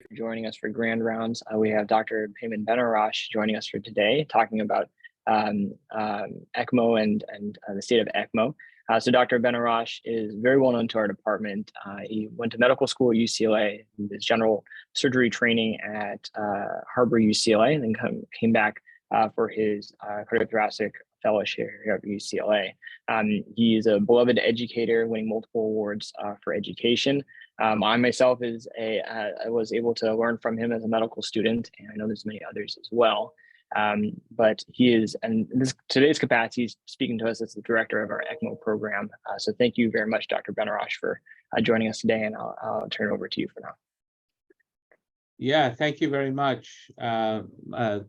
for joining us for Grand Rounds. We have Dr. Peyman Benharash joining us for today, talking about ECMO and the state of ECMO. So Dr. Benharash is very well known to our department. He went to medical school at UCLA, his general surgery training at Harbor UCLA, and then came back for his cardiothoracic fellowship here at UCLA. He is a beloved educator, winning multiple awards for education. I myself I was able to learn from him as a medical student, and I know there's many others as well. But he is, and today's capacity, he's speaking to us as the director of our ECMO program. So thank you very much, Dr. Benharash, for joining us today, and I'll turn it over to you for now. Yeah, thank you very much,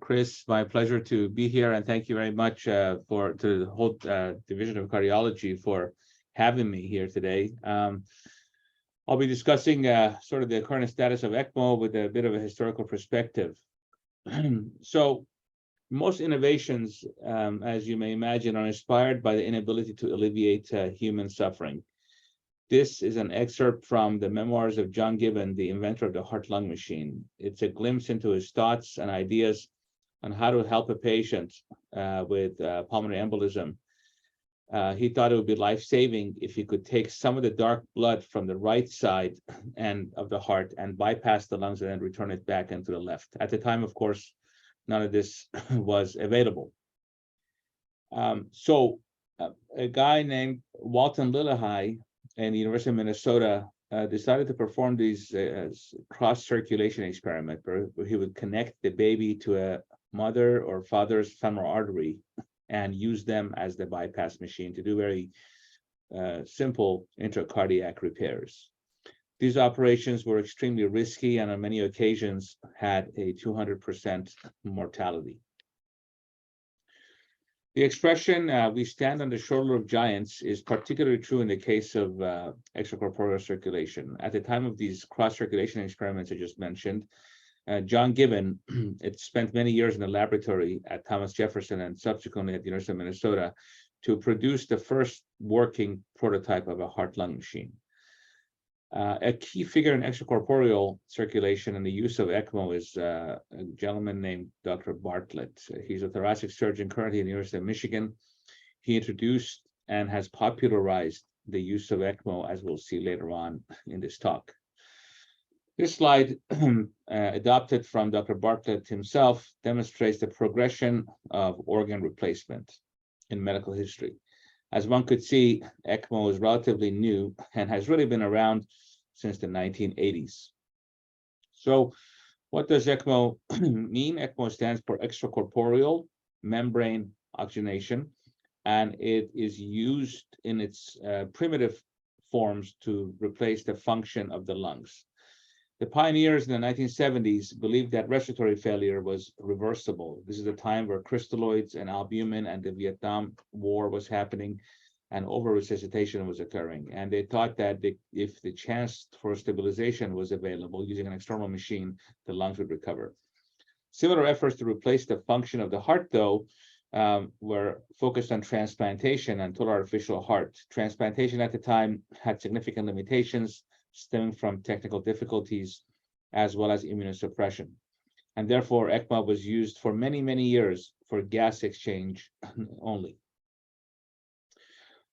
Chris. My pleasure to be here, and thank you very much to the whole Division of Cardiology for having me here today. I'll be discussing sort of the current status of ECMO with a bit of a historical perspective. So most innovations, as you may imagine, are inspired by the inability to alleviate human suffering. This is an excerpt from the memoirs of John Gibbon, the inventor of the heart-lung machine. It's a glimpse into his thoughts and ideas on how to help a patient with pulmonary embolism. He thought it would be life-saving if he could take some of the dark blood from the right side of the heart and bypass the lungs and then return it back into the left. At the time, of course, none of this was available. So a guy named Walton Lillehei in the University of Minnesota decided to perform these cross-circulation experiment where he would connect the baby to a mother or father's femoral artery and use them as the bypass machine to do very simple intracardiac repairs. These operations were extremely risky and on many occasions had a 200% mortality. The expression, we stand on the shoulder of giants, is particularly true in the case of extracorporeal circulation. At the time of these cross-circulation experiments I just mentioned, John Gibbon had spent many years in the laboratory at Thomas Jefferson and subsequently at the University of Minnesota to produce the first working prototype of a heart-lung machine. A key figure in extracorporeal circulation and the use of ECMO is a gentleman named Dr. Bartlett. He's a thoracic surgeon currently at the University of Michigan. He introduced and has popularized the use of ECMO, as we'll see later on in this talk. This slide, adopted from Dr. Bartlett himself, demonstrates the progression of organ replacement in medical history. As one could see, ECMO is relatively new and has really been around since the 1980s. So what does ECMO mean? ECMO stands for extracorporeal membrane oxygenation, and it is used in its primitive forms to replace the function of the lungs. The pioneers in the 1970s believed that respiratory failure was reversible. This is a time where crystalloids and albumin and the Vietnam War was happening and over-resuscitation was occurring. And they thought that if the chance for stabilization was available using an external machine, the lungs would recover. Similar efforts to replace the function of the heart, though, were focused on transplantation and total artificial heart. Transplantation at the time had significant limitations stemming from technical difficulties as well as immunosuppression. And therefore, ECMO was used for many, many years for gas exchange only.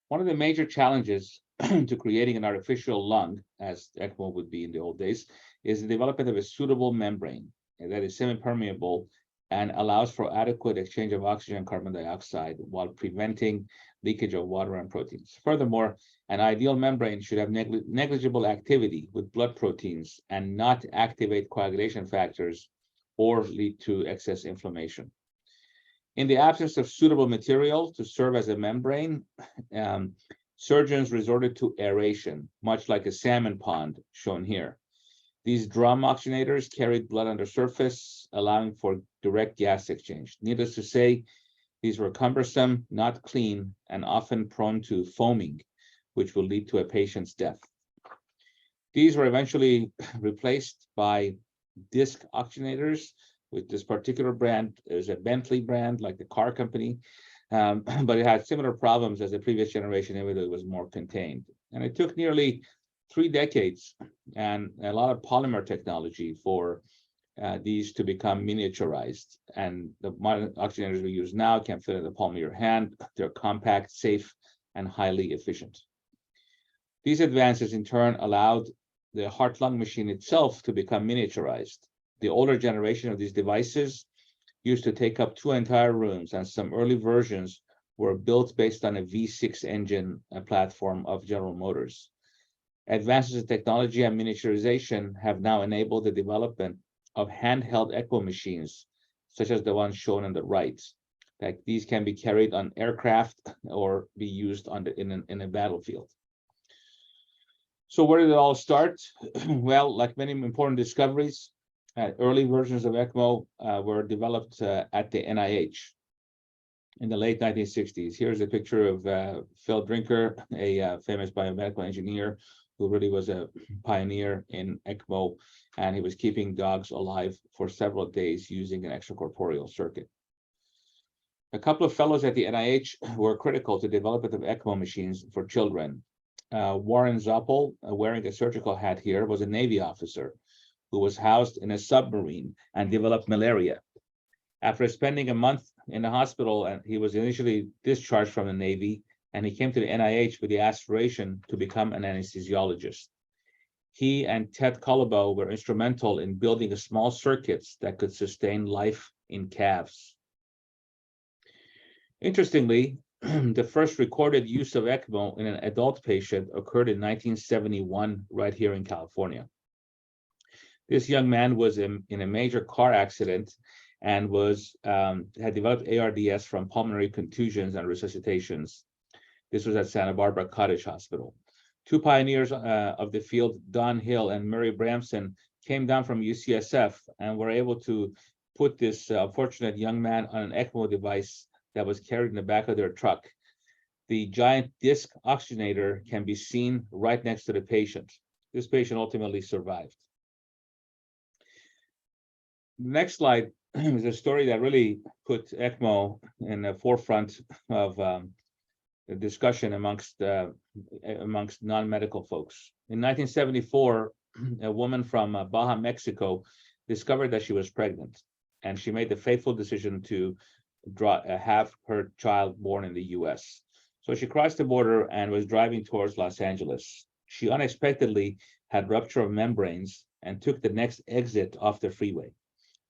One of the major challenges to creating an artificial lung, as ECMO would be in the old days, is the development of a suitable membrane that is semi-permeable and allows for adequate exchange of oxygen and carbon dioxide while preventing leakage of water and proteins. Furthermore, an ideal membrane should have negligible activity with blood proteins and not activate coagulation factors or lead to excess inflammation. In the absence of suitable material to serve as a membrane, surgeons resorted to aeration, much like a salmon pond shown here. These drum oxygenators carried blood under surface, allowing for direct gas exchange. Needless to say, these were cumbersome, not clean, and often prone to foaming, which will lead to a patient's death. These were eventually replaced by disc oxygenators with this particular brand. It was a Bentley brand, like the car company, but it had similar problems as the previous generation, even though it was more contained. And it took nearly 3 decades and a lot of polymer technology for these to become miniaturized. And the modern oxygenators we use now can fit in the palm of your hand. They're compact, safe, and highly efficient. These advances in turn allowed the heart-lung machine itself to become miniaturized. The older generation of these devices used to take up 2 entire rooms, and some early versions were built based on a V6 engine platform of General Motors. Advances in technology and miniaturization have now enabled the development of handheld ECMO machines, such as the one shown on the right. That these can be carried on aircraft or be used in a battlefield. So where did it all start? Well, like many important discoveries, early versions of ECMO were developed at the NIH in the late 1960s. Here's a picture of Phil Drinker, a famous biomedical engineer who really was a pioneer in ECMO, and he was keeping dogs alive for several days using an extracorporeal circuit. A couple of fellows at the NIH were critical to the development of ECMO machines for children. Warren Zoppel, wearing a surgical hat here, was a Navy officer who was housed in a submarine and developed malaria. After spending a month in the hospital, and he was initially discharged from the Navy, and he came to the NIH with the aspiration to become an anesthesiologist. He and Ted Colabo were instrumental in building a small circuits that could sustain life in calves. Interestingly, the first recorded use of ECMO in an adult patient occurred in 1971 right here in California. This young man was in a major car accident and had developed ARDS from pulmonary contusions and resuscitations. This was at Santa Barbara Cottage Hospital. 2 pioneers of the field, Don Hill and Murray Bramson, came down from UCSF and were able to put this unfortunate young man on an ECMO device that was carried in the back of their truck. The giant disc oxygenator can be seen right next to the patient. This patient ultimately survived. The next slide is a story that really put ECMO in the forefront of the discussion amongst non-medical folks. In 1974, a woman from Baja, Mexico, discovered that she was pregnant, and she made the fateful decision to have her child born in the US. So she crossed the border and was driving towards Los Angeles. She unexpectedly had rupture of membranes and took the next exit off the freeway,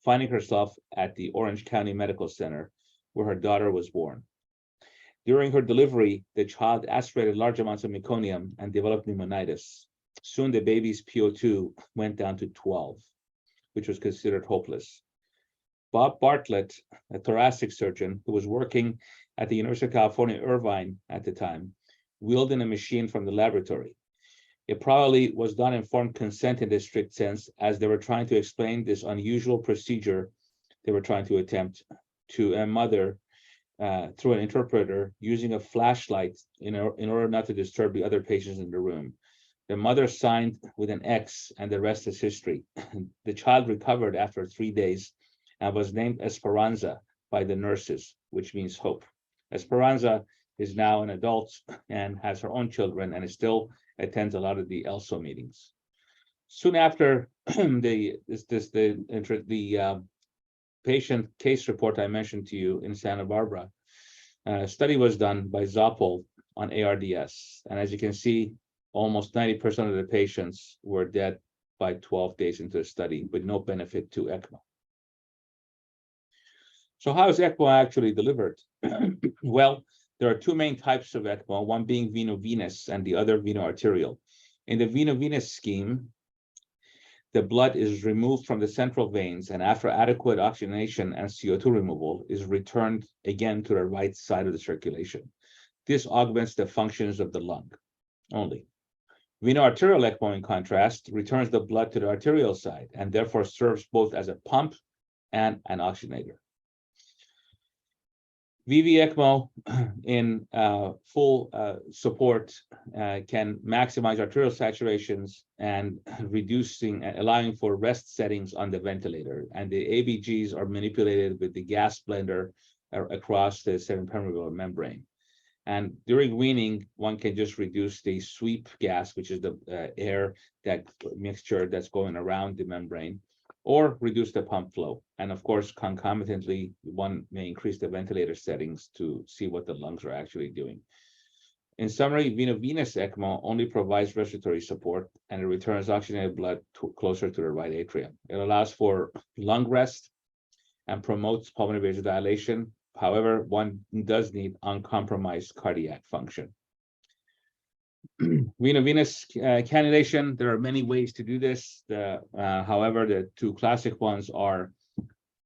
finding herself at the Orange County Medical Center, where her daughter was born. During her delivery, the child aspirated large amounts of meconium and developed pneumonitis. Soon the baby's PO2 went down to 12, which was considered hopeless. Bob Bartlett, a thoracic surgeon who was working at the University of California, Irvine at the time, wheeled in a machine from the laboratory. It probably was not informed consent in this strict sense, as they were trying to explain this unusual procedure they were trying to attempt to a mother through an interpreter using a flashlight in order not to disturb the other patients in the room. The mother signed with an X, and the rest is history. The child recovered after 3 days and was named Esperanza by the nurses, which means hope. Esperanza is now an adult and has her own children and still attends a lot of the ELSO meetings. Soon after the patient case report I mentioned to you in Santa Barbara, a study was done by Zoppel on ARDS. And as you can see, almost 90% of the patients were dead by 12 days into the study with no benefit to ECMO. So how is ECMO actually delivered? Well, there are 2 main types of ECMO, one being veno-venous and the other veno-arterial. In the veno-venous scheme, the blood is removed from the central veins, and after adequate oxygenation and CO2 removal, is returned again to the right side of the circulation. This augments the functions of the lung only. Veno-arterial ECMO, in contrast, returns the blood to the arterial side and therefore serves both as a pump and an oxygenator. VV ECMO in full support can maximize arterial saturations and allowing for rest settings on the ventilator. And the ABGs are manipulated with the gas blender across the semi-permeable membrane. And during weaning, one can just reduce the sweep gas, which is the air that mixture that's going around the membrane, or reduce the pump flow. And of course, concomitantly, one may increase the ventilator settings to see what the lungs are actually doing. In summary, VENOVENOUS ECMO only provides respiratory support and it returns oxygenated blood closer to the right atrium. It allows for lung rest and promotes pulmonary vasodilation. However, one does need uncompromised cardiac function. VENOVENOUS cannulation, there are many ways to do this. However, the two classic ones are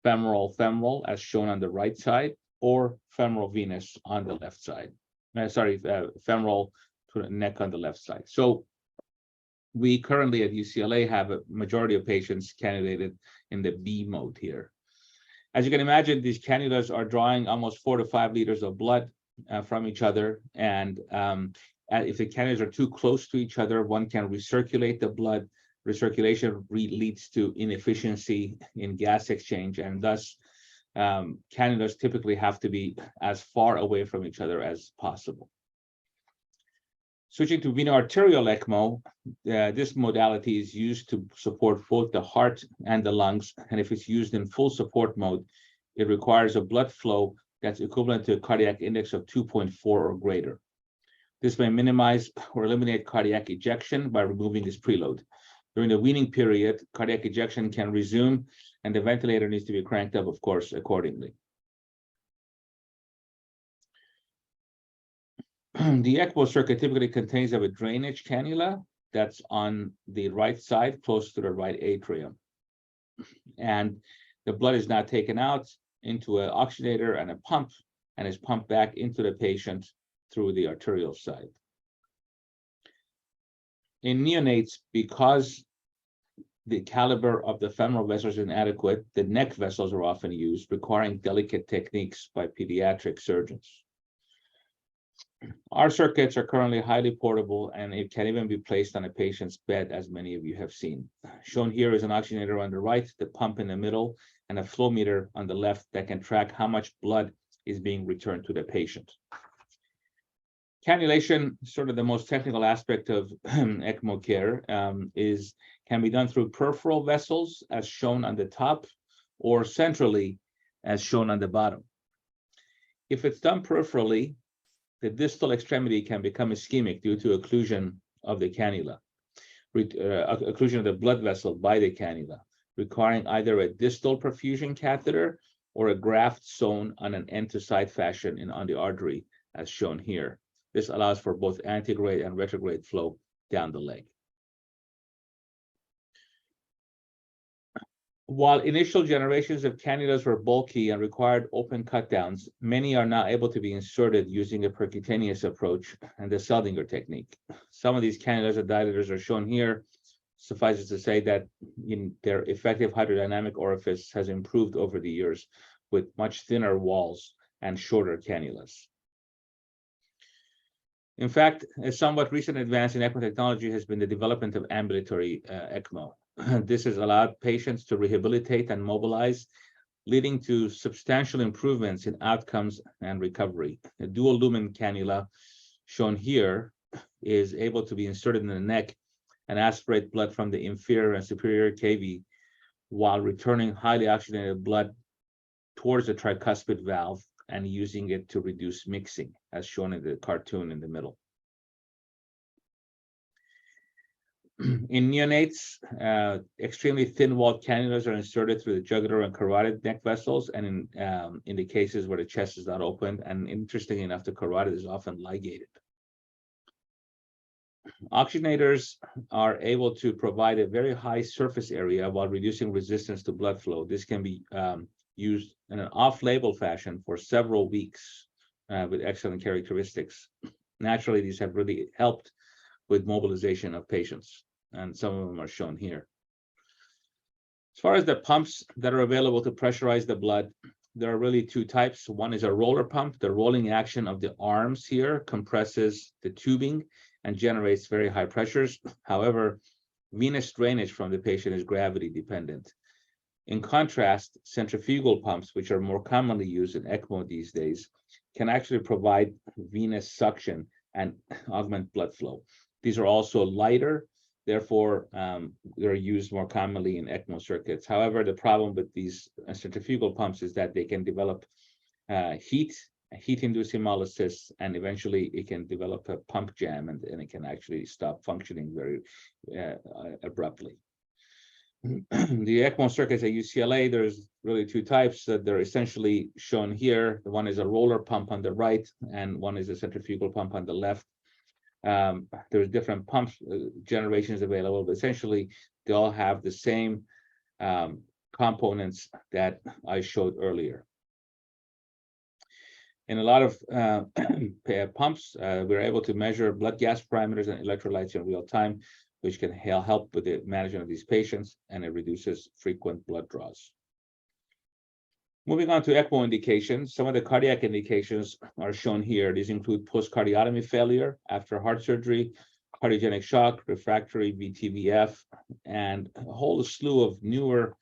femoral, as shown on the right side, or femoral venous on the left side. Femoral to the neck on the left side. So we currently at UCLA have a majority of patients cannulated in the B mode here. As you can imagine, these cannulas are drawing almost 4 to 5 liters of blood from each other. And if the cannulas are too close to each other, one can recirculate the blood. Recirculation leads to inefficiency in gas exchange, and thus cannulas typically have to be as far away from each other as possible. Switching to veno-arterial ECMO, this modality is used to support both the heart and the lungs, and if it's used in full support mode, it requires a blood flow that's equivalent to a cardiac index of 2.4 or greater. This may minimize or eliminate cardiac ejection by removing this preload. During the weaning period, cardiac ejection can resume, and the ventilator needs to be cranked up, of course, accordingly. The ECMO circuit typically contains a drainage cannula that's on the right side, close to the right atrium. And the blood is now taken out into an oxygenator and a pump, and is pumped back into the patient through the arterial side. In neonates, because the caliber of the femoral vessels is inadequate, the neck vessels are often used, requiring delicate techniques by pediatric surgeons. Our circuits are currently highly portable, and it can even be placed on a patient's bed, as many of you have seen. Shown here is an oxygenator on the right, the pump in the middle, and a flow meter on the left that can track how much blood is being returned to the patient. Cannulation, sort of the most technical aspect of ECMO care, can be done through peripheral vessels, as shown on the top, or centrally, as shown on the bottom. If it's done peripherally, the distal extremity can become ischemic due to occlusion of the cannula, occlusion of the blood vessel by the cannula, requiring either a distal perfusion catheter or a graft sewn on an end-to-side fashion on the artery, as shown here. This allows for both antegrade and retrograde flow down the leg. While initial generations of cannulas were bulky and required open cut downs, many are now able to be inserted using a percutaneous approach and the Seldinger technique. Some of these cannulas and dilators are shown here. Suffice it to say that their effective hydrodynamic orifice has improved over the years with much thinner walls and shorter cannulas. In fact, a somewhat recent advance in ECMO technology has been the development of ambulatory ECMO. This has allowed patients to rehabilitate and mobilize, leading to substantial improvements in outcomes and recovery. A dual lumen cannula, shown here, is able to be inserted in the neck and aspirate blood from the inferior and superior cavity while returning highly oxygenated blood towards the tricuspid valve and using it to reduce mixing, as shown in the cartoon in the middle. In neonates, extremely thin-walled cannulas are inserted through the jugular and carotid neck vessels, and in the cases where the chest is not opened, and interestingly enough, the carotid is often ligated. Oxygenators are able to provide a very high surface area while reducing resistance to blood flow. This can be used in an off-label fashion for several weeks with excellent characteristics. Naturally, these have really helped with mobilization of patients, and some of them are shown here. As far as the pumps that are available to pressurize the blood, there are really two types. One is a roller pump. The rolling action of the arms here compresses the tubing and generates very high pressures. However, venous drainage from the patient is gravity dependent. In contrast, centrifugal pumps, which are more commonly used in ECMO these days, can actually provide venous suction and augment blood flow. These are also lighter, therefore they're used more commonly in ECMO circuits. However, the problem with these centrifugal pumps is that they can develop heat-induced hemolysis, and eventually it can develop a pump jam, and it can actually stop functioning very abruptly. The ECMO circuits at UCLA, there's really two types that they're essentially shown here. The one is a roller pump on the right, and one is a centrifugal pump on the left. There's different pumps generations available, but essentially they all have the same components that I showed earlier. In a lot of pumps, we're able to measure blood gas parameters and electrolytes in real time, which can help with the management of these patients, and it reduces frequent blood draws. Moving on to ECMO indications, some of the cardiac indications are shown here. These include post-cardiotomy failure after heart surgery, cardiogenic shock, refractory VTVF, and a whole slew of newer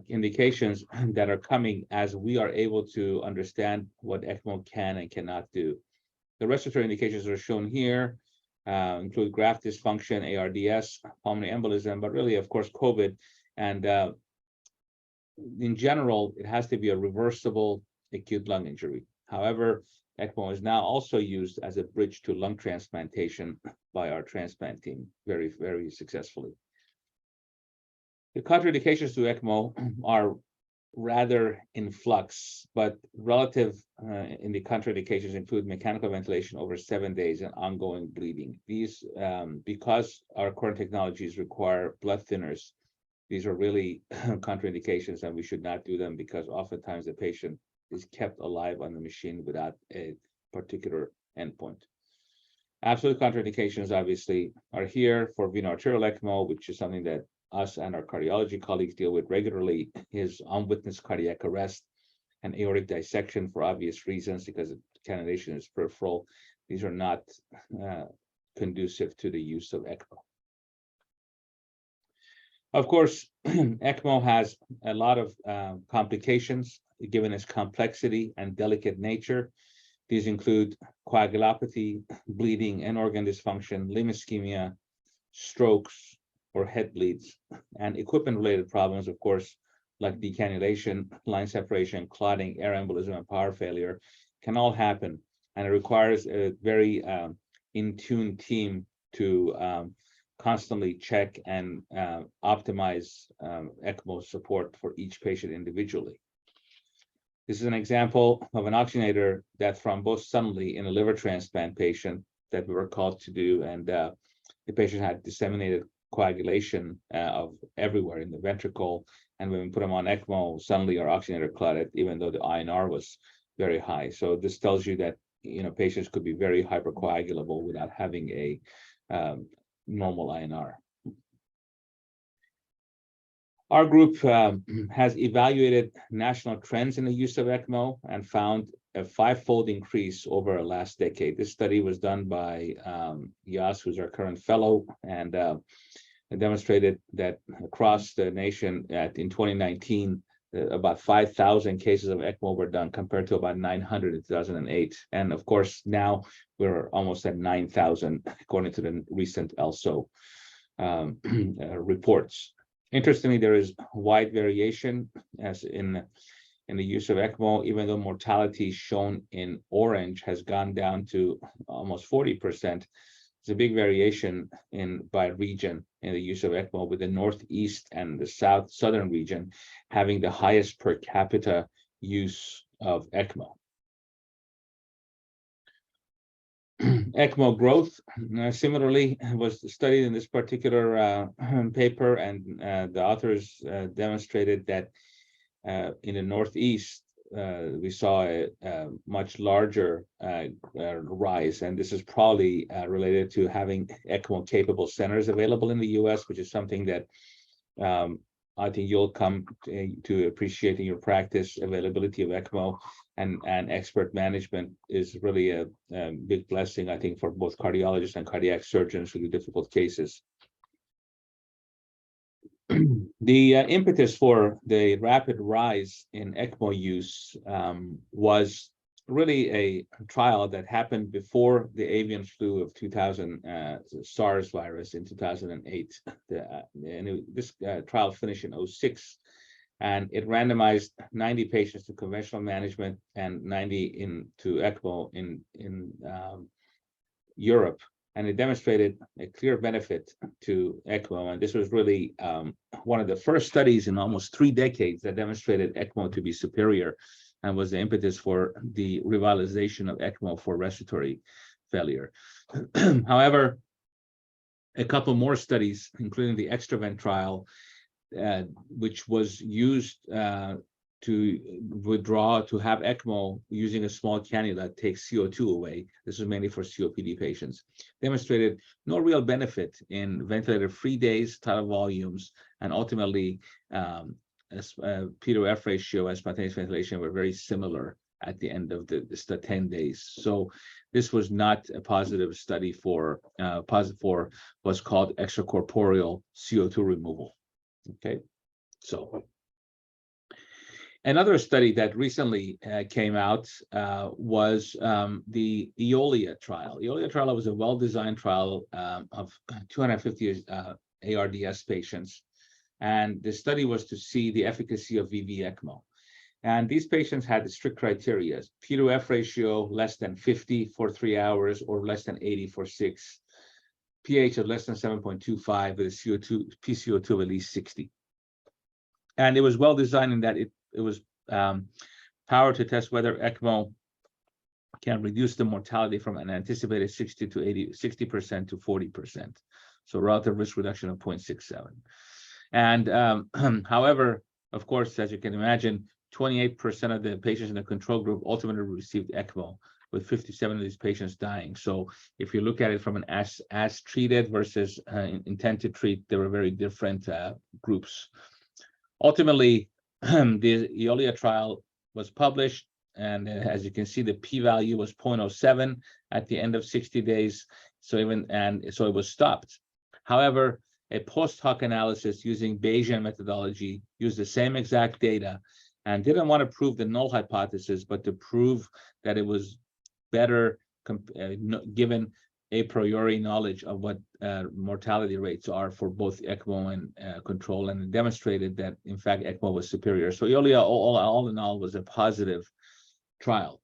indications that are coming as we are able to understand what ECMO can and cannot do. The respiratory indications are shown here, include graft dysfunction, ARDS, pulmonary embolism, but really, of course, COVID. And in general, it has to be a reversible acute lung injury. However, ECMO is now also used as a bridge to lung transplantation by our transplant team very, very successfully. The contraindications to ECMO are rather in flux, but relative in the contraindications include mechanical ventilation over 7 days and ongoing bleeding. These, because our current technologies require blood thinners, these are really contraindications, and we should not do them because oftentimes the patient is kept alive on the machine without a particular endpoint. Absolute contraindications obviously are here for veno-arterial ECMO, which is something that us and our cardiology colleagues deal with regularly, is unwitnessed cardiac arrest and aortic dissection for obvious reasons because the cannulation is peripheral. These are not conducive to the use of ECMO. Of course, ECMO has a lot of complications given its complexity and delicate nature. These include coagulopathy, bleeding, and organ dysfunction, limb ischemia, strokes, or head bleeds, and equipment-related problems, of course, like decannulation, line separation, clotting, air embolism, and power failure can all happen. And it requires a very in-tune team to constantly check and optimize ECMO support for each patient individually. This is an example of an oxygenator that thrombosed suddenly in a liver transplant patient that we were called to do, and the patient had disseminated coagulation of everywhere in the ventricle, and when we put them on ECMO, suddenly our oxygenator clotted, even though the INR was very high. So this tells you that patients could be very hypercoagulable without having a normal INR. Our group has evaluated national trends in the use of ECMO and found a 5-fold increase over the last decade. This study was done by Yas, who's our current fellow, and it demonstrated that across the nation in 2019, about 5,000 cases of ECMO were done compared to about 900 in 2008. And of course, now we're almost at 9,000 according to the recent ELSO reports. Interestingly, there is wide variation as in the use of ECMO, even though mortality shown in orange has gone down to almost 40%. There's a big variation by region in the use of ECMO, with the Northeast and the southern region having the highest per capita use of ECMO. ECMO growth similarly was studied in this particular paper, and the authors demonstrated that in the Northeast we saw a much larger rise, and this is probably related to having ECMO capable centers available in the US, which is something that I think you'll come to appreciate in your practice. Availability of ECMO and expert management is really a big blessing, I think, for both cardiologists and cardiac surgeons who do difficult cases. The impetus for the rapid rise in ECMO use was really a trial that happened before the avian flu of 2000, SARS virus in 2008. This trial finished in 2006, and it randomized 90 patients to conventional management and 90 into ECMO in Europe. And it demonstrated a clear benefit to ECMO. And this was really one of the first studies in almost 3 decades that demonstrated ECMO to be superior, and was the impetus for the revitalization of ECMO for respiratory failure. However, a couple more studies, including the Xtravent trial, which was used to have ECMO using a small cannula that takes CO2 away. This is mainly for COPD patients. Demonstrated no real benefit in ventilator-free days, tidal volumes, and ultimately P to F ratio and spontaneous ventilation were very similar at the end of the 10 days. So this was not a positive study for what's called extracorporeal CO2 removal. Okay, so another study that recently came out was the EOLIA trial. EOLIA trial was a well-designed trial of 250 ARDS patients. And the study was to see the efficacy of VV ECMO. And these patients had the strict criteria: P to F ratio less than 50 for 3 hours or less than 80 for 6, pH of less than 7.25 with a PCO2 of at least 60. And it was well designed in that it was powered to test whether ECMO can reduce the mortality from an anticipated 60% to 40%. So relative risk reduction of 0.67. And however, of course, as you can imagine, 28% of the patients in the control group ultimately received ECMO, with 57 of these patients dying. So if you look at it from an as treated versus intent to treat, there were very different groups. Ultimately, the EOLIA trial was published, and as you can see, the p-value was 0.07 at the end of 60 days. So it was stopped. However, a post hoc analysis using Bayesian methodology used the same exact data and didn't want to prove the null hypothesis, but to prove that it was better given a priori knowledge of what mortality rates are for both ECMO and control, and it demonstrated that, in fact, ECMO was superior. So EOLIA, all in all, was a positive trial.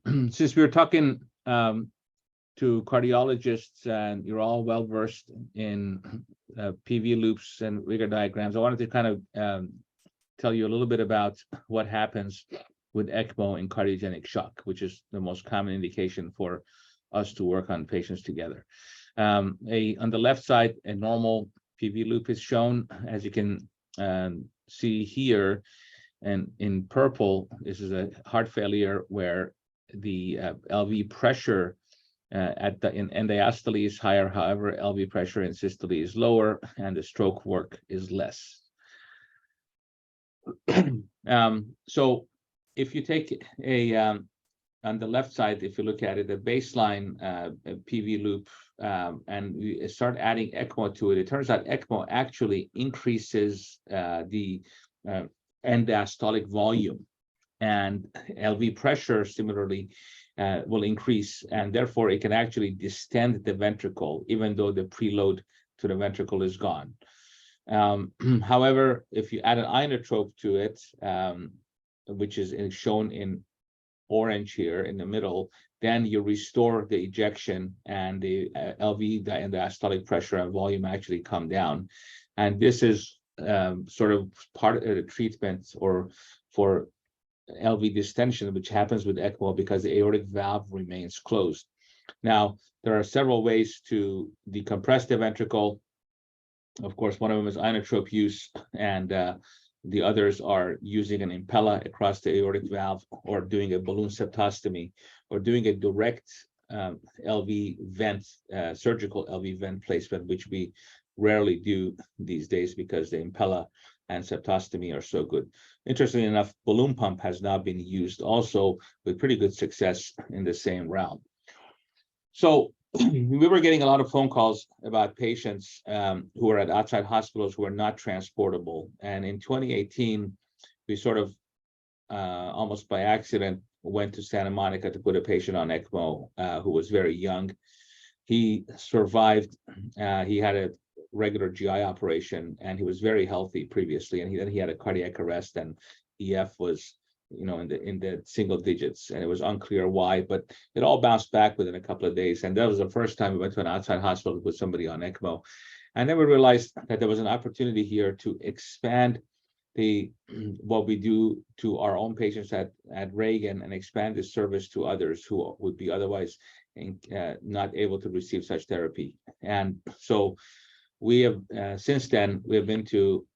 Since we were talking to cardiologists, and you're all well-versed in PV loops and rigor diagrams, I wanted to kind of tell you a little bit about what happens with ECMO in cardiogenic shock, which is the most common indication for us to work on patients together. On the left side, a normal PV loop is shown, as you can see here, and in purple, this is a heart failure where the LV pressure in diastole is higher. However, LV pressure in systole is lower, and the stroke work is less. So if you take on the left side, if you look at it, the baseline PV loop, and we start adding ECMO to it, it turns out ECMO actually increases the end diastolic volume, and LV pressure similarly will increase, and therefore it can actually distend the ventricle, even though the preload to the ventricle is gone. However, if you add an inotrope to it, which is shown in orange here in the middle, then you restore the ejection, and the LV and the diastolic pressure and volume actually come down. And this is sort of part of the treatment or for LV distension, which happens with ECMO because the aortic valve remains closed. Now, there are several ways to decompress the ventricle. Of course, one of them is inotrope use, and the others are using an impella across the aortic valve, or doing a balloon septostomy, or doing a direct LV vent, surgical LV vent placement, which we rarely do these days because the impella and septostomy are so good. Interestingly enough, balloon pump has now been used also with pretty good success in the same realm. So we were getting a lot of phone calls about patients who were at outside hospitals who were not transportable. And in 2018, we sort of almost by accident went to Santa Monica to put a patient on ECMO who was very young. He survived. He had a regular GI operation, and he was very healthy previously. And then he had a cardiac arrest, and EF was, in the single digits, and it was unclear why, but it all bounced back within a couple of days. And that was the first time we went to an outside hospital with somebody on ECMO. And then we realized that there was an opportunity here to expand what we do to our own patients at Reagan and expand this service to others who would be otherwise not able to receive such therapy. And so we have since then we have been to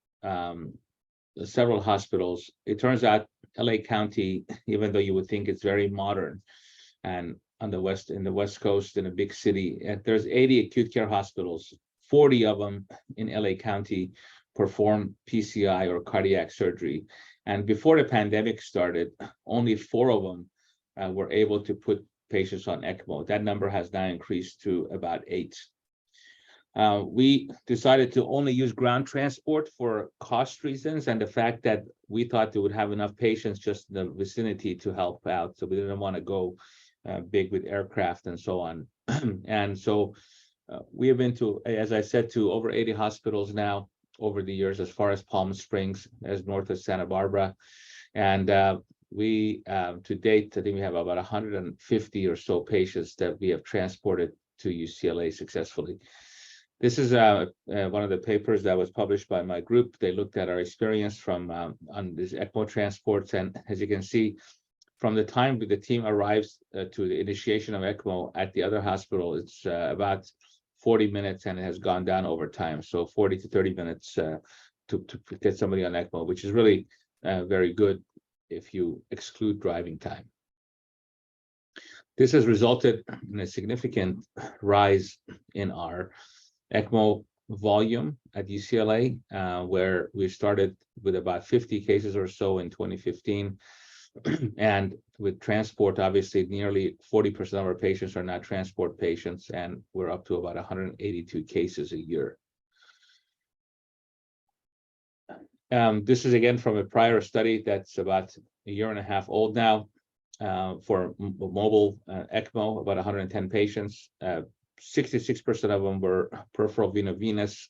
several hospitals. It turns out LA County, even though you would think it's very modern and in the West Coast in a big city, there's 80 acute care hospitals. 40 of them in LA County perform PCI or cardiac surgery. And before the pandemic started, only 4 of them were able to put patients on ECMO. That number has now increased to about 8. We decided to only use ground transport for cost reasons and the fact that we thought they would have enough patients just in the vicinity to help out. So we didn't want to go big with aircraft and so on. And so we have been to, as I said, to over 80 hospitals now over the years, as far as Palm Springs, as north of Santa Barbara. And we, to date, I think we have about 150 or so patients that we have transported to UCLA successfully. This is one of the papers that was published by my group. They looked at our experience from on these ECMO transports. And as you can see, from the time the team arrives to the initiation of ECMO at the other hospital, it's about 40 minutes, and it has gone down over time. So 40 to 30 minutes to get somebody on ECMO, which is really very good if you exclude driving time. This has resulted in a significant rise in our ECMO volume at UCLA, where we started with about 50 cases or so in 2015. And with transport, obviously, nearly 40% of our patients are now transport patients, and we're up to about 182 cases a year. This is again from a prior study that's about a year and a half old now for mobile ECMO, about 110 patients. 66% of them were peripheral venovenous,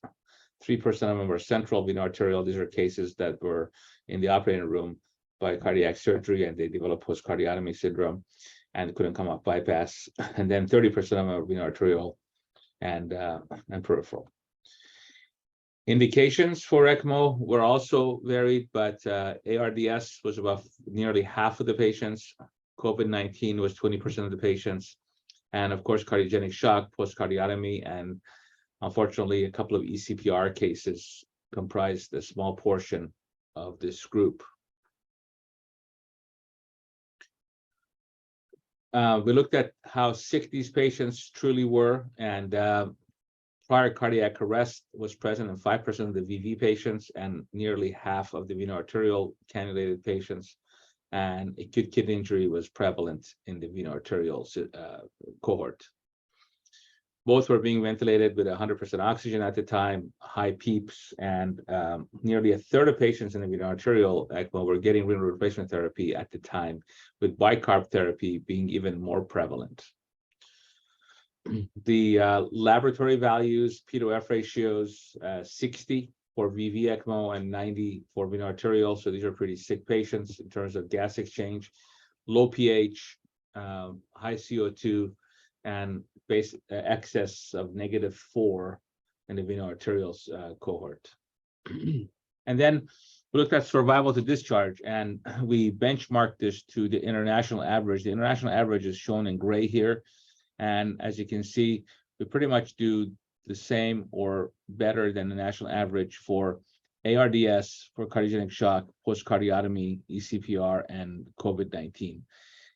3% of them were central veno-arterial. These are cases that were in the operating room by cardiac surgery, and they developed post-cardiotomy syndrome and couldn't come off bypass. And then 30% of them are veno-arterial and peripheral. Indications for ECMO were also varied, but ARDS was about nearly half of the patients. COVID-19 was 20% of the patients. And of course, cardiogenic shock, post-cardiotomy, and unfortunately, a couple of ECPR cases comprised a small portion of this group. We looked at how sick these patients truly were, and prior cardiac arrest was present in 5% of the VV patients and nearly half of the veno-arterial cannulated patients, and acute kidney injury was prevalent in the veno-arterial cohort. Both were being ventilated with 100% oxygen at the time, high PEEPs, and nearly a third of patients in the veno-arterial ECMO were getting renal replacement therapy at the time, with bicarb therapy being even more prevalent. The laboratory values, P to F ratios, 60 for VV ECMO and 90 for veno-arterial. So these are pretty sick patients in terms of gas exchange, low pH, high CO2, and excess of -4 in the veno-arterial cohort. And then we looked at survival to discharge, and we benchmarked this to the international average. The international average is shown in gray here. And as you can see, we pretty much do the same or better than the national average for ARDS, for cardiogenic shock, post-cardiotomy, ECPR, and COVID-19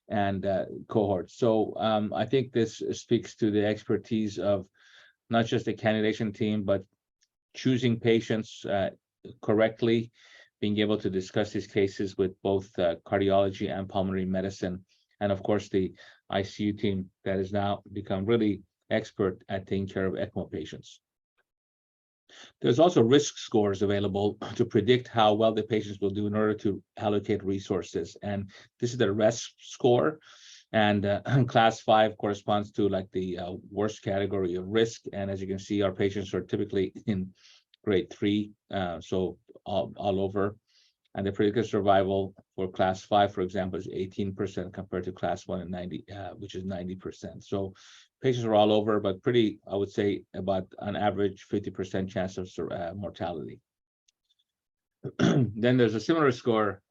and cohorts. So I think this speaks to the expertise of not just the cannulation team, but choosing patients correctly, being able to discuss these cases with both cardiology and pulmonary medicine, and of course the ICU team that has now become really expert at taking care of ECMO patients. There's also risk scores available to predict how well the patients will do in order to allocate resources. And this is the REST score. And class 5 corresponds to like the worst category of risk. And as you can see, our patients are typically in grade 3, so all over. And the predicted survival for class 5, for example, is 18% compared to class 1 and 90, which is 90%. So patients are all over, but pretty, I would say, about on average 50% chance of mortality. Then there's a similar score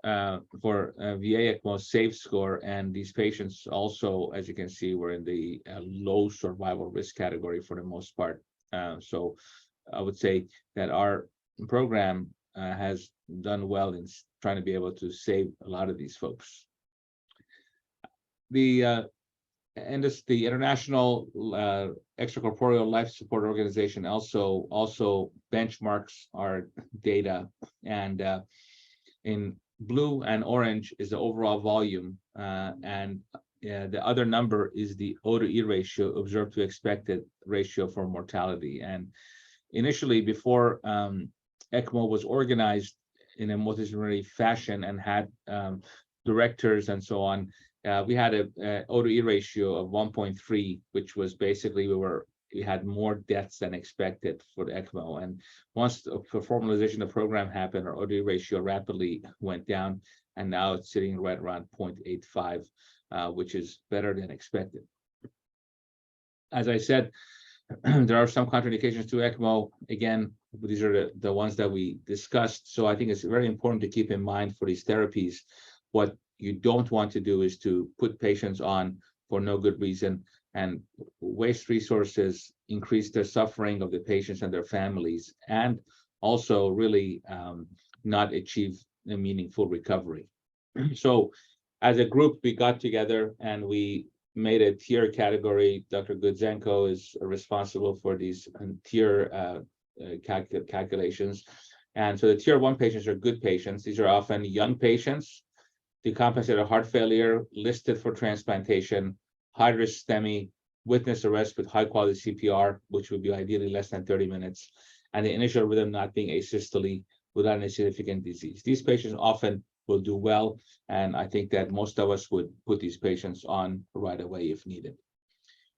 for VA ECMO SAFE score, and these patients also, as you can see, were in the low survival risk category for the most part. So I would say that our program has done well in trying to be able to save a lot of these folks. The International Extracorporeal Life Support Organization also benchmarks our data, and in blue and orange is the overall volume, and the other number is the O to E ratio, observed to expected ratio for mortality. And initially, before ECMO was organized in a multidisciplinary fashion and had directors and so on, we had a O to E ratio of 1.3, which was basically we had more deaths than expected for the ECMO. And once the formalization of the program happened, our O to E ratio rapidly went down, and now it's sitting right around 0.85, which is better than expected. As I said, there are some contraindications to ECMO. Again, these are the ones that we discussed. So I think it's very important to keep in mind for these therapies, what you don't want to do is to put patients on for no good reason and waste resources, increase the suffering of the patients and their families, and also really not achieve a meaningful recovery. So as a group, we got together and we made a tier category. Dr. Gudzenko is responsible for these tier calculations. And so the tier 1 patients are good patients. These are often young patients, decompensated heart failure, listed for transplantation, high-risk STEMI, witness arrest with high-quality CPR, which would be ideally less than 30 minutes, and the initial rhythm not being asystole without any significant disease. These patients often will do well, and I think that most of us would put these patients on right away if needed.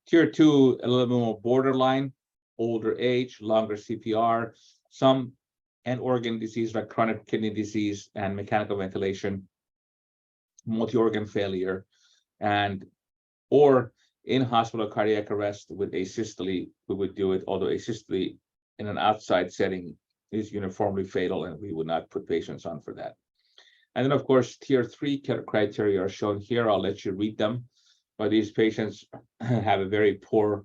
Tier 2, a little bit more borderline, older age, longer CPR, some end organ disease like chronic kidney disease and mechanical ventilation, multi-organ failure, and or in hospital cardiac arrest with asystole, we would do it, although asystole in an outside setting is uniformly fatal, and we would not put patients on for that. And then, of course, tier 3 criteria are shown here. I'll let you read them, but these patients have a very poor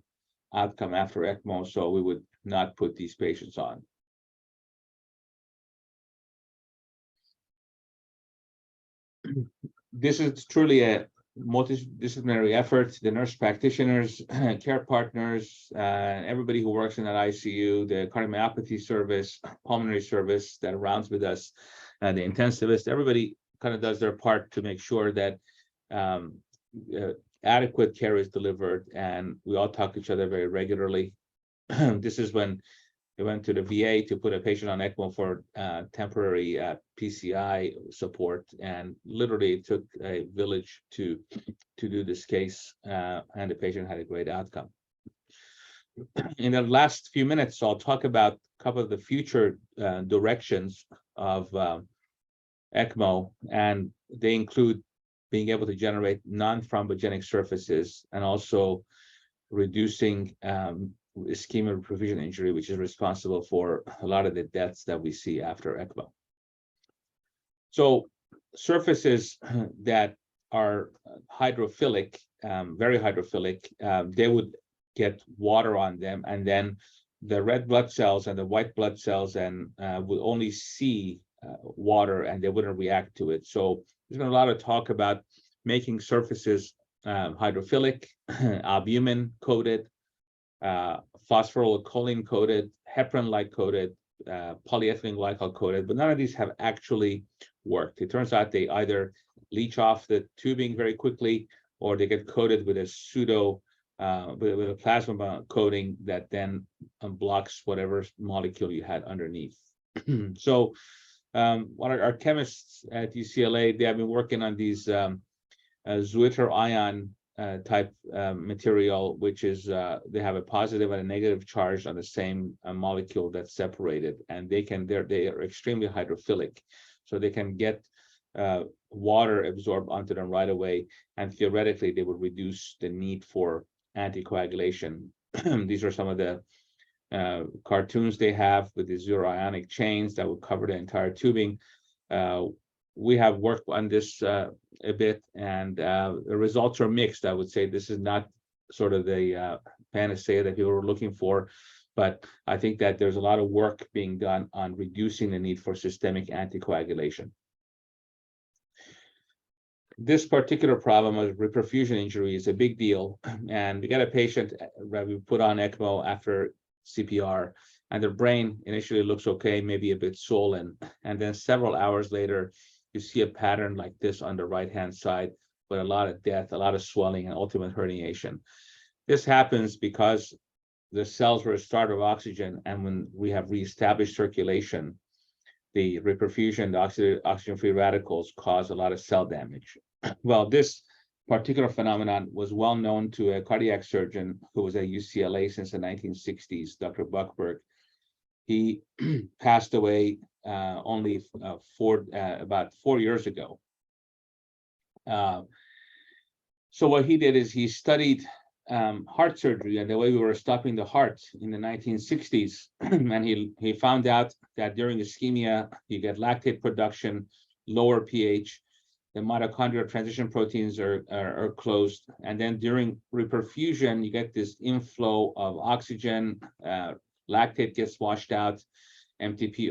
outcome after ECMO, so we would not put these patients on. This is truly a multidisciplinary effort. The nurse practitioners, care partners, everybody who works in that ICU, the cardiomyopathy service, pulmonary service that rounds with us, the intensivist, everybody kind of does their part to make sure that adequate care is delivered, and we all talk to each other very regularly. This is when we went to the VA to put a patient on ECMO for temporary PCI support, and literally it took a village to do this case, and the patient had a great outcome. In the last few minutes, I'll talk about a couple of the future directions of ECMO, and they include being able to generate non-thrombogenic surfaces and also reducing ischemia reperfusion injury, which is responsible for a lot of the deaths that we see after ECMO. So surfaces that are hydrophilic, very hydrophilic, they would get water on them, and then the red blood cells and the white blood cells would only see water, and they wouldn't react to it. So there's been a lot of talk about making surfaces hydrophilic, albumin coated, phosphorylcholine coated, heparin-like coated, polyethylene glycol coated, but none of these have actually worked. It turns out they either leach off the tubing very quickly, or they get coated with a pseudo with a plasma coating that then blocks whatever molecule you had underneath. So what our chemists at UCLA, they have been working on these Zwitterionic type material, which is they have a positive and a negative charge on the same molecule that's separated, and they are extremely hydrophilic, so they can get water absorbed onto them right away, and theoretically they would reduce the need for anticoagulation. These are some of the cartoons they have with the Zwitterionic chains that would cover the entire tubing. We have worked on this a bit, and the results are mixed. I would say this is not sort of the panacea that people were looking for, but I think that there's a lot of work being done on reducing the need for systemic anticoagulation. This particular problem of reperfusion injury is a big deal, and we got a patient that we put on ECMO after CPR, and their brain initially looks okay, maybe a bit swollen, and then several hours later, you see a pattern like this on the right-hand side with a lot of death, a lot of swelling, and ultimate herniation. This happens because the cells were starved of oxygen, and when we have reestablished circulation, the reperfusion, the oxygen-free radicals cause a lot of cell damage. Well, this particular phenomenon was well known to a cardiac surgeon who was at UCLA since the 1960s, Dr. Buckberg. He passed away only about 4 years ago. So what he did is he studied heart surgery and the way we were stopping the heart in the 1960s, and he found out that during ischemia you get lactate production, lower pH, the mitochondrial transition proteins are closed, and then during reperfusion you get this inflow of oxygen, lactate gets washed out, MPTP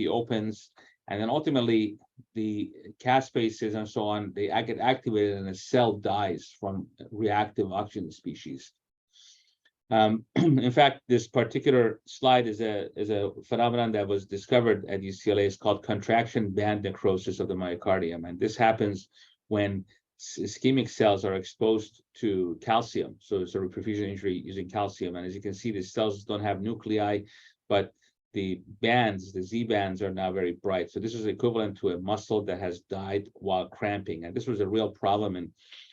opens, and then ultimately the caspases and so on, they get activated and the cell dies from reactive oxygen species. In fact, this particular slide is a phenomenon that was discovered at UCLA. It's called contraction band necrosis of the myocardium, and this happens when ischemic cells are exposed to calcium. So it's a reperfusion injury using calcium, and as you can see, the cells don't have nuclei, but the bands, the Z bands, are now very bright. So this is equivalent to a muscle that has died while cramping, and this was a real problem in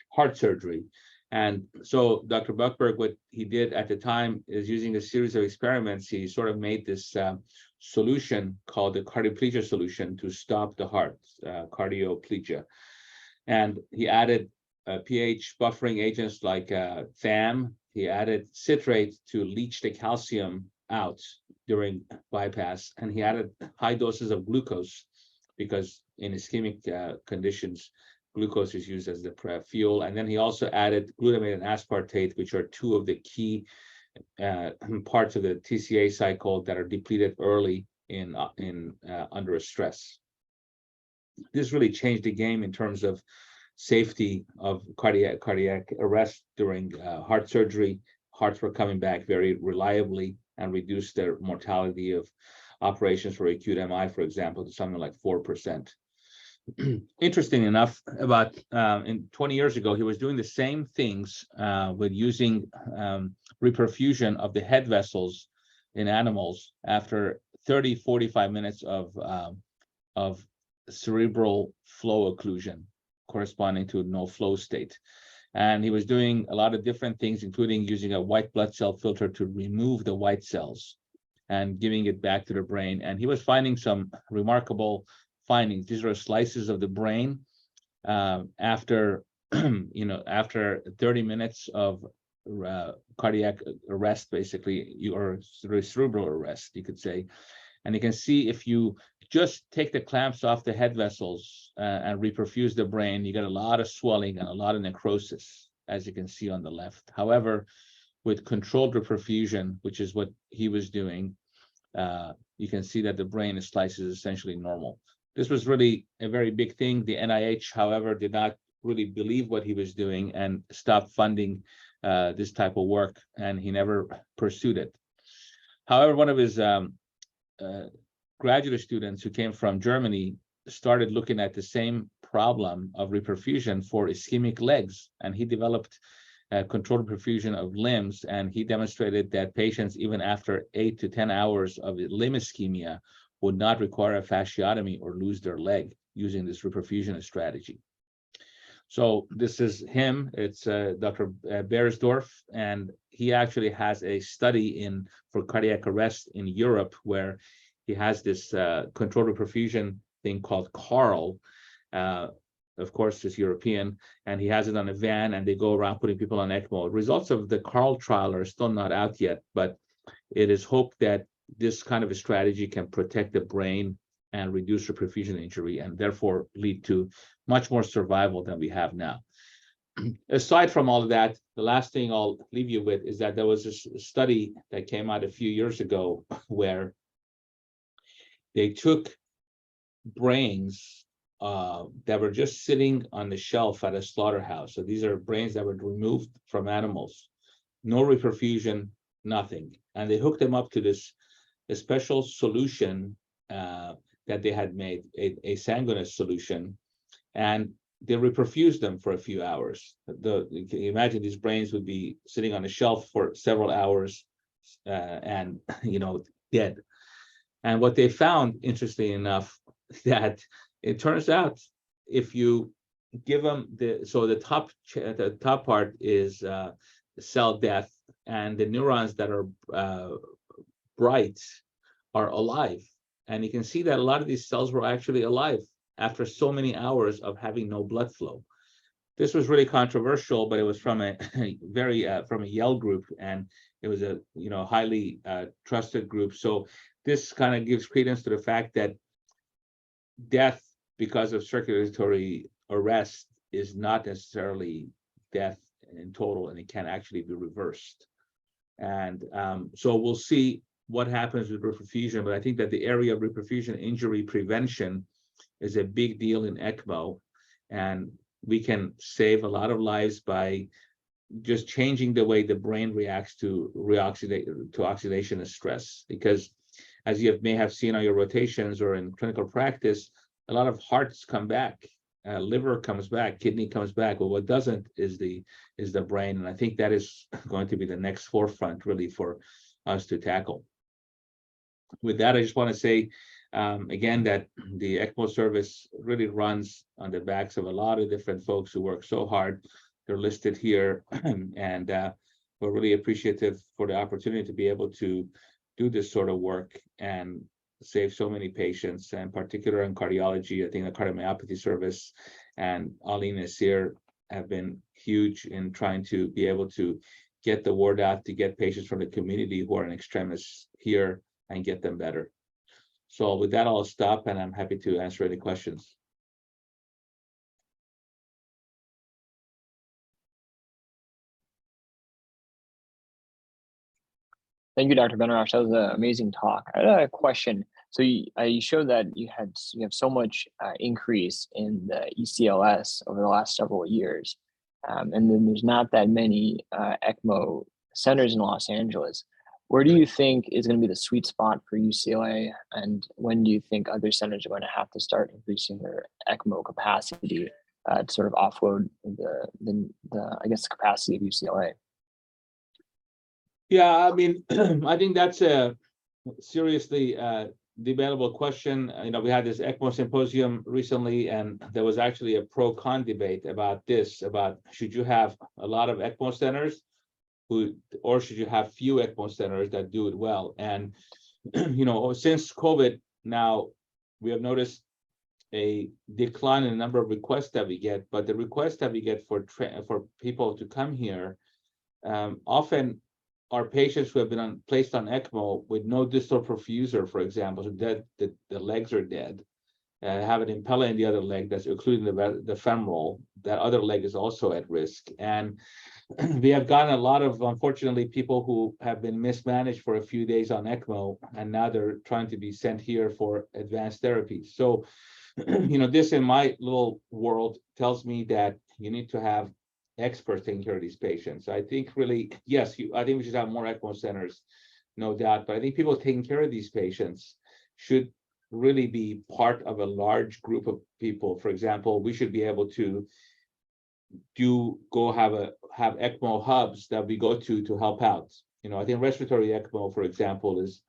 heart surgery. And so Dr. Buckberg, what he did at the time is, using a series of experiments, he sort of made this solution called the Cardioplegia solution to stop the heart, Cardioplegia. And he added pH buffering agents like THAM. He added citrate to leach the calcium out during bypass. And he added high doses of glucose because in ischemic conditions, glucose is used as the fuel. And then he also added glutamate and aspartate, which are two of the key parts of the TCA cycle that are depleted early in under a stress. This really changed the game in terms of safety of cardiac arrest during heart surgery. Hearts were coming back very reliably and reduced their mortality of operations for acute MI, for example, to something like 4%. Interesting enough, about 20 years ago, he was doing the same things with using reperfusion of the head vessels in animals after 30-45 minutes of cerebral flow occlusion corresponding to no flow state. And he was doing a lot of different things, including using a white blood cell filter to remove the white cells and giving it back to the brain. And he was finding some remarkable findings. These are slices of the brain after after 30 minutes of cardiac arrest, basically, or cerebral arrest, you could say. And you can see, if you just take the clamps off the head vessels and reperfuse the brain, you get a lot of swelling and a lot of necrosis, as you can see on the left. However, with controlled reperfusion, which is what he was doing, you can see that the brain slices essentially normal. This was really a very big thing. The NIH, however, did not really believe what he was doing and stopped funding this type of work, and he never pursued it. However, one of his graduate students who came from Germany started looking at the same problem of reperfusion for ischemic legs, and he developed controlled perfusion of limbs, and he demonstrated that patients, even after 8 to 10 hours of limb ischemia, would not require a fasciotomy or lose their leg using this reperfusion strategy. So this is him. It's Dr. Beresdorf, and he actually has a study for cardiac arrest in Europe where he has this controlled reperfusion thing called CARL. Of course, it's European, and he has it on a van, and they go around putting people on ECMO. Results of the CARL trial are still not out yet, but it is hoped that this kind of a strategy can protect the brain and reduce reperfusion injury, and therefore lead to much more survival than we have now. Aside from all of that, the last thing I'll leave you with is that there was this study that came out a few years ago where they took brains that were just sitting on the shelf at a slaughterhouse. So these are brains that were removed from animals, no reperfusion, nothing. And they hooked them up to this special solution that they had made, a sanguineous solution, and they reperfused them for a few hours. You can imagine these brains would be sitting on a shelf for several hours and, dead. And what they found, interestingly enough, that it turns out if you give them the top part is cell death, and the neurons that are bright are alive. And you can see that a lot of these cells were actually alive after so many hours of having no blood flow. This was really controversial, but it was from a from a Yale group, and it was a highly trusted group. So this kind of gives credence to the fact that death because of circulatory arrest is not necessarily death in total, and it can actually be reversed. And so we'll see what happens with reperfusion, but I think that the area of reperfusion injury prevention is a big deal in ECMO, and we can save a lot of lives by just changing the way the brain reacts to oxidation and stress. Because as you may have seen on your rotations or in clinical practice, a lot of hearts come back, liver comes back, kidney comes back. But what doesn't is the brain, and I think that is going to be the next forefront really for us to tackle. With that, I just want to say again that the ECMO service really runs on the backs of a lot of different folks who work so hard. They're listed here, and we're really appreciative for the opportunity to be able to do this sort of work and save so many patients, and particularly in cardiology. I think the cardiomyopathy service and Ali Nasir have been huge in trying to be able to get the word out, to get patients from the community who are in extremis here and get them better. So with that, I'll stop, and I'm happy to answer any questions. Thank you, Dr. Benharash. That was an amazing talk. I had a question. So you showed that you have so much increase in the ECLS over the last several years, and then there's not that many ECMO centers in Los Angeles. Where do you think is going to be the sweet spot for UCLA, and when do you think other centers are going to have to start increasing their ECMO capacity to sort of offload the I guess the capacity of UCLA? Yeah, I mean, I think that's a seriously debatable question. We had this ECMO symposium recently, and there was actually a pro-con debate about this, about should you have a lot of ECMO centers or should you have few ECMO centers that do it well? And, since COVID now, we have noticed a decline in the number of requests that we get, but the requests that we get for people to come here often are patients who have been placed on ECMO with no distal perfuser, for example, so the legs are dead, have an impella in the other leg that's including the femoral. That other leg is also at risk. And we have gotten a lot of, unfortunately, people who have been mismanaged for a few days on ECMO, and now they're trying to be sent here for advanced therapy. So, this in my little world tells me that you need to have experts taking care of these patients. I think really, yes, I think we should have more ECMO centers, no doubt, but I think people taking care of these patients should really be part of a large group of people. For example, we should be able to do go have ECMO hubs that we go to help out. I think respiratory ECMO, for example, is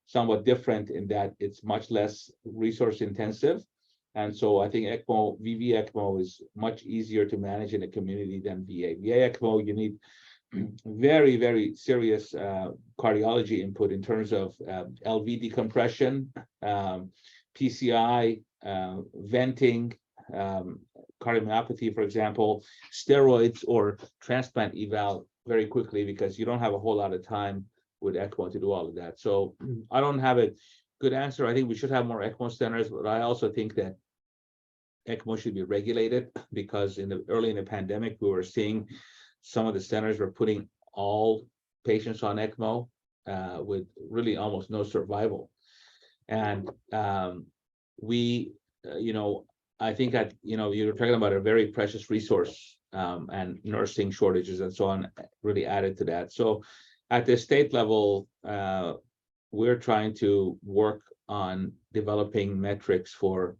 somewhat different in that it's much less resource intensive. And so I think ECMO, VV ECMO is much easier to manage in a community than VA. VA ECMO, you need very, very serious cardiology input in terms of LV decompression, PCI, venting, cardiomyopathy, for example, steroids or transplant eval very quickly, because you don't have a whole lot of time with ECMO to do all of that. So I don't have a good answer. I think we should have more ECMO centers, but I also think that ECMO should be regulated, because early in the pandemic, we were seeing some of the centers were putting all patients on ECMO with really almost no survival. And I think that, you're talking about a very precious resource, and nursing shortages and so on really added to that. So at the state level, we're trying to work on developing metrics for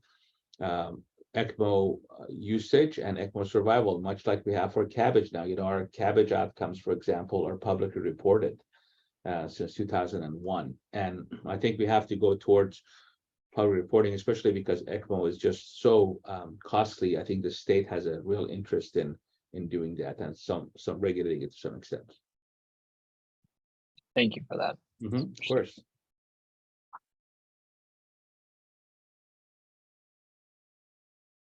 ECMO usage and ECMO survival, much like we have for CABG now. Our CABG outcomes, for example, are publicly reported since 2001. And I think we have to go towards public reporting, especially because ECMO is just so costly. I think the state has a real interest in doing that, and some regulating it to some extent. Thank you for that. Of course.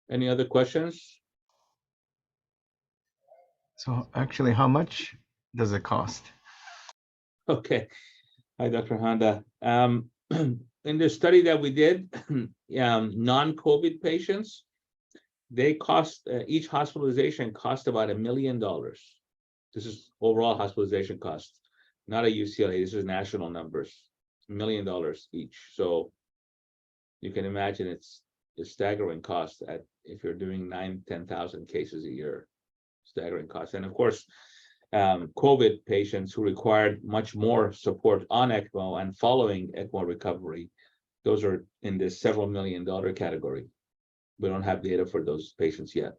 Any other questions? So actually, how much does it cost? Okay. Hi, Dr. Honda. In the study that we did, non-COVID patients, they cost, each hospitalization cost about $1 million. This is overall hospitalization cost, not a UCLA. This is national numbers, $1 million each. So you can imagine it's a staggering cost if you're doing 9,000-10,000 cases a year, staggering cost. And of course, COVID patients who required much more support on ECMO and following ECMO recovery, those are in the several $1 million category. We don't have data for those patients yet.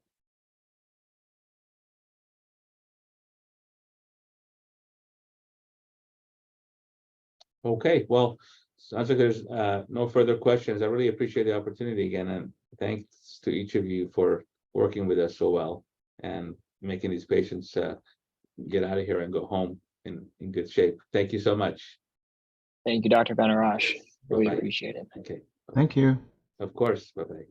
Okay, well, sounds like there's no further questions. I really appreciate the opportunity again, and thanks to each of you for working with us so well and making these patients get out of here and go home in good shape. Thank you so much. Thank you, Dr. Benharash. Really Bye-bye. appreciate it. Okay. Thank you. Of course. Bye-bye.